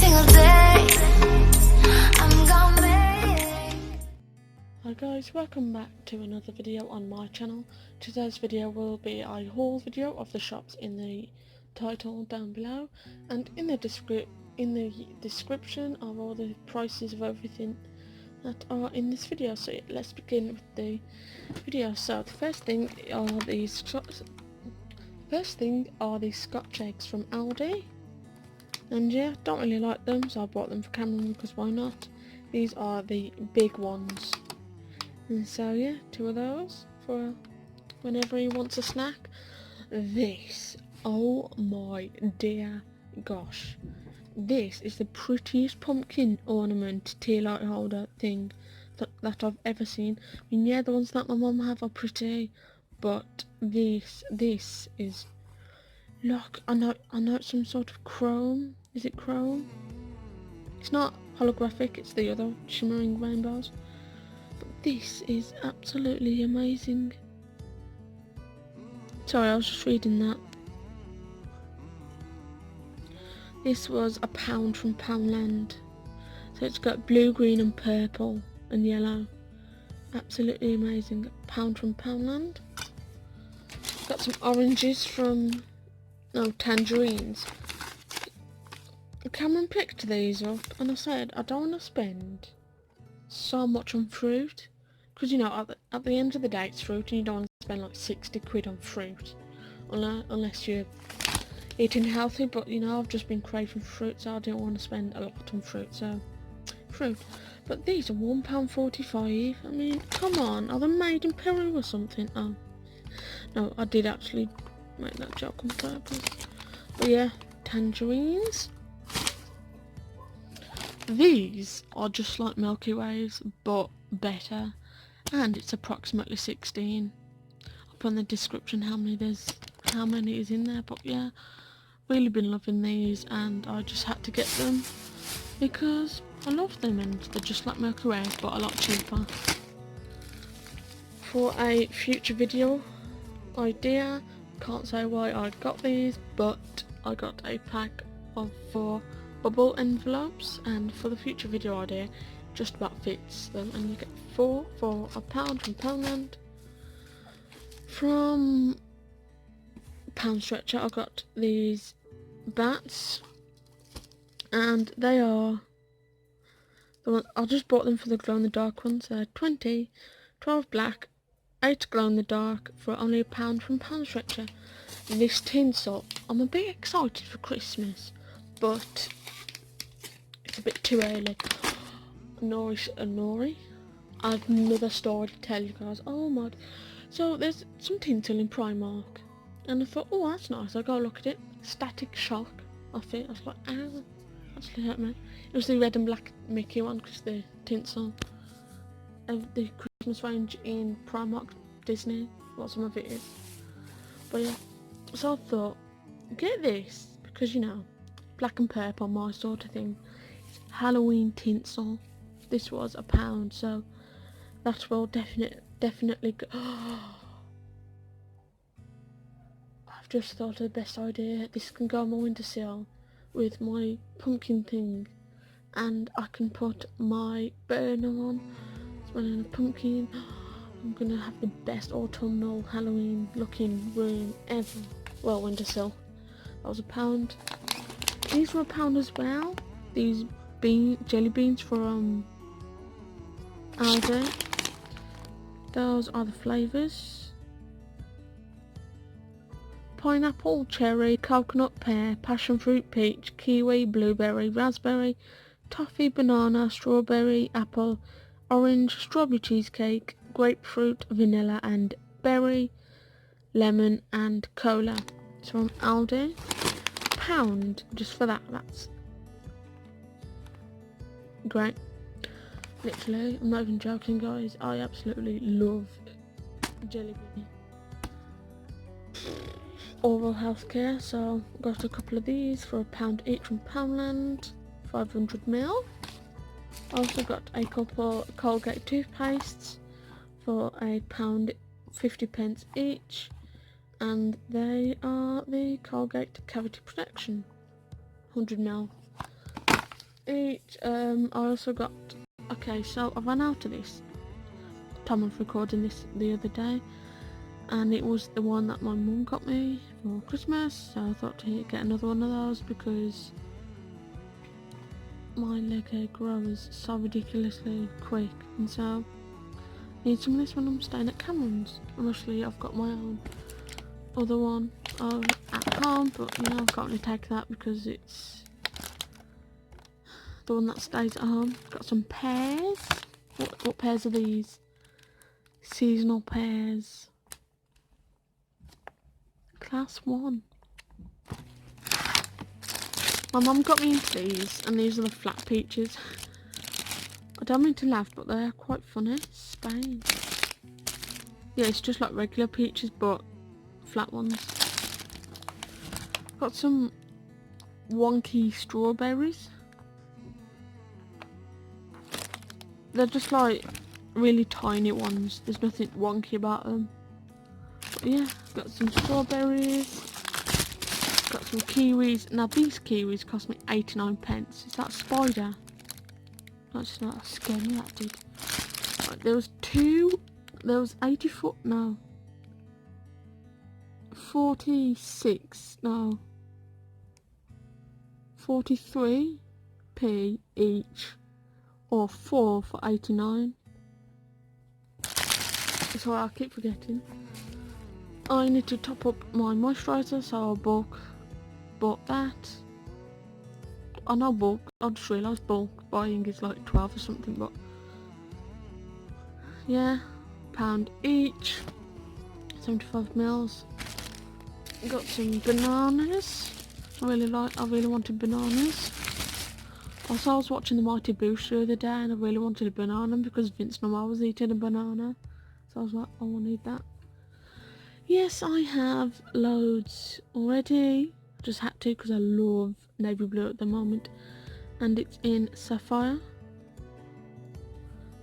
single day. I'm gonna make. Hi guys, welcome back to another video on my channel. Today's video will be a haul video of the shops in the title down below, and in the description are all the prices of everything that are in this video. So let's begin with the video. So the first thing are the Scotch eggs from Aldi, and yeah, don't really like them, so I bought them for Cameron because why not. These are the big ones, and so yeah, 2 of those for whenever he wants a snack. This, oh my dear gosh, this is the prettiest pumpkin ornament tea light holder thing that I've ever seen. I mean, yeah, the ones that my mum have are pretty, but this is, look, I know it's some sort of chrome. Is it chrome? It's not holographic, it's the other shimmering rainbows. But this is absolutely amazing. Sorry, I was just reading that. This was £1 from Poundland. So it's got blue, green and purple and yellow. Absolutely amazing. £1 from Poundland. Got some oranges from, no, tangerines. Cameron picked these up and I said I don't want to spend so much on fruit, because you know at the end of the day it's fruit and you don't want to spend like 60 quid on fruit unless you're eating healthy. But you know, I've just been craving fruit, so I didn't want to spend a lot on fruit, so fruit. But these are £1.45. I mean, come on, are they made in Peru or something? Oh no, I did actually make that joke on purpose. But yeah, tangerines. These are just like Milky Ways but better, and it's approximately 16. I'll put in the description how many is in there. But yeah, really been loving these, and I just had to get them because I love them and they're just like Milky Ways but a lot cheaper. For a future video idea, can't say why I got these, but I got a pack of 4 bubble envelopes, and for the future video idea just about fits them, and you get 4 for £1 from Poundland. From Poundstretcher I got these bats, and they are the ones I just bought them for the glow in the dark ones. They're 20, 12 black, 8 glow in the dark for only £1 from Poundstretcher. This tinsel, I'm a bit excited for Christmas, but it's a bit too early. Nori. I have another story to tell you guys. Oh my. So there's some tinsel in Primark, and I thought, oh, that's nice. I go look at it. Static Shock off it. I was like, ow, actually hurt me. It was the red and black Mickey one, because the tinsel of the Christmas range in Primark Disney, well, some of it is. But yeah, so I thought, get this, because you know, black and purple, my sort of thing. It's Halloween tinsel. This was £1, so that will definitely go. I've just thought of the best idea. This can go on my windowsill with my pumpkin thing, and I can put my burner on, smelling a pumpkin. I'm gonna have the best autumnal Halloween looking room ever. Well, windowsill. That was £1. These were £1 as well. These jelly beans from Aldi. Those are the flavours: pineapple, cherry, coconut, pear, passion fruit, peach, kiwi, blueberry, raspberry, toffee, banana, strawberry, apple, orange, strawberry cheesecake, grapefruit, vanilla and berry, lemon and cola. It's from Aldi. £1 just for that. That's great. Literally, I'm not even joking, guys. I absolutely love jelly bean. Oral healthcare, so got a couple of these for £1 each from Poundland, 500ml. Also got a couple Colgate toothpastes for £1 50p each, and they are the Colgate Cavity Protection 100ml. each. I also got, okay, so I ran out of this time of recording this the other day, and it was the one that my mum got me for Christmas, so I thought to get another one of those because my leg hair grows so ridiculously quick, and so I need some of this when I'm staying at Cameron's. Obviously I've got my own other one at home, but you know, I can't really take that because it's the one that stays at home. Got some pears. What pears are these? Seasonal pears. Class 1. My mum got me into these, and these are the flat peaches. I don't mean to laugh, but they're quite funny. Spain. Yeah, it's just like regular peaches, but flat ones. Got some wonky strawberries. They're just like really tiny ones. There's nothing wonky about them. But yeah, got some strawberries. Got some kiwis. Now these kiwis cost me 89p. Is that a spider? That's not scared me, that did. Right, there was 46, no, 43p each, or 4 for 89. Sorry, I keep forgetting. I need to top up my moisturiser, so I bought that. I know bulk, I just realised bulk buying is like 12 or something, but yeah, £1 each, 75ml. Got some bananas. I really wanted bananas. Also, I was watching the Mighty Boosh the other day, and I really wanted a banana because Vince Noel was eating a banana. So I was like, oh, I need that. Yes, I have loads already. Just had to because I love navy blue at the moment, and it's in sapphire.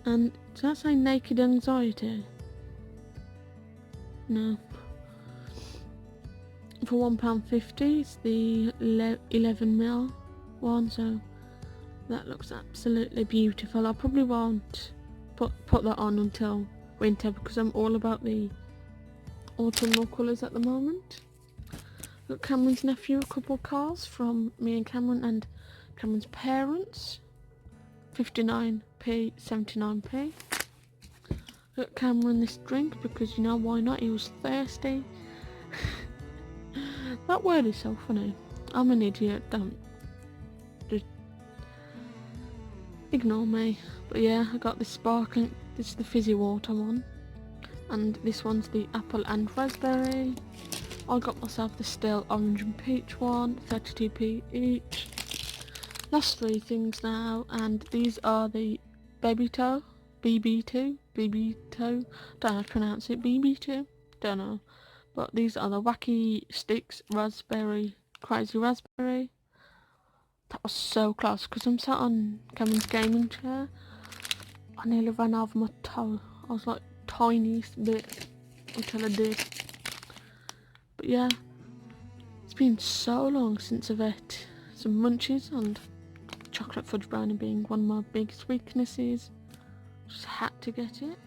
And does that say Naked Anxiety? No. For £1.50, it's the 11ml one, so that looks absolutely beautiful. I probably won't put that on until winter because I'm all about the autumnal colours at the moment. Got Cameron's nephew a couple of cars from me and Cameron and Cameron's parents. 59p, 79p. Got Cameron this drink because, you know, why not? He was thirsty. That word is so funny. I'm an idiot, don't just ignore me. But yeah, I got this sparkling, this is the fizzy water one, and this one's the apple and raspberry. I got myself the still orange and peach one, 32p each. Last 3 things now, and these are the BB2, don't know how to pronounce it, BB2, don't know. But these are the wacky sticks, raspberry, crazy raspberry. That was so close because I'm sat on Cameron's gaming chair. I nearly ran over my toe. I was like tiniest bit until I did. But yeah, it's been so long since I've ate some munchies, and chocolate fudge brownie being one of my biggest weaknesses. Just had to get it.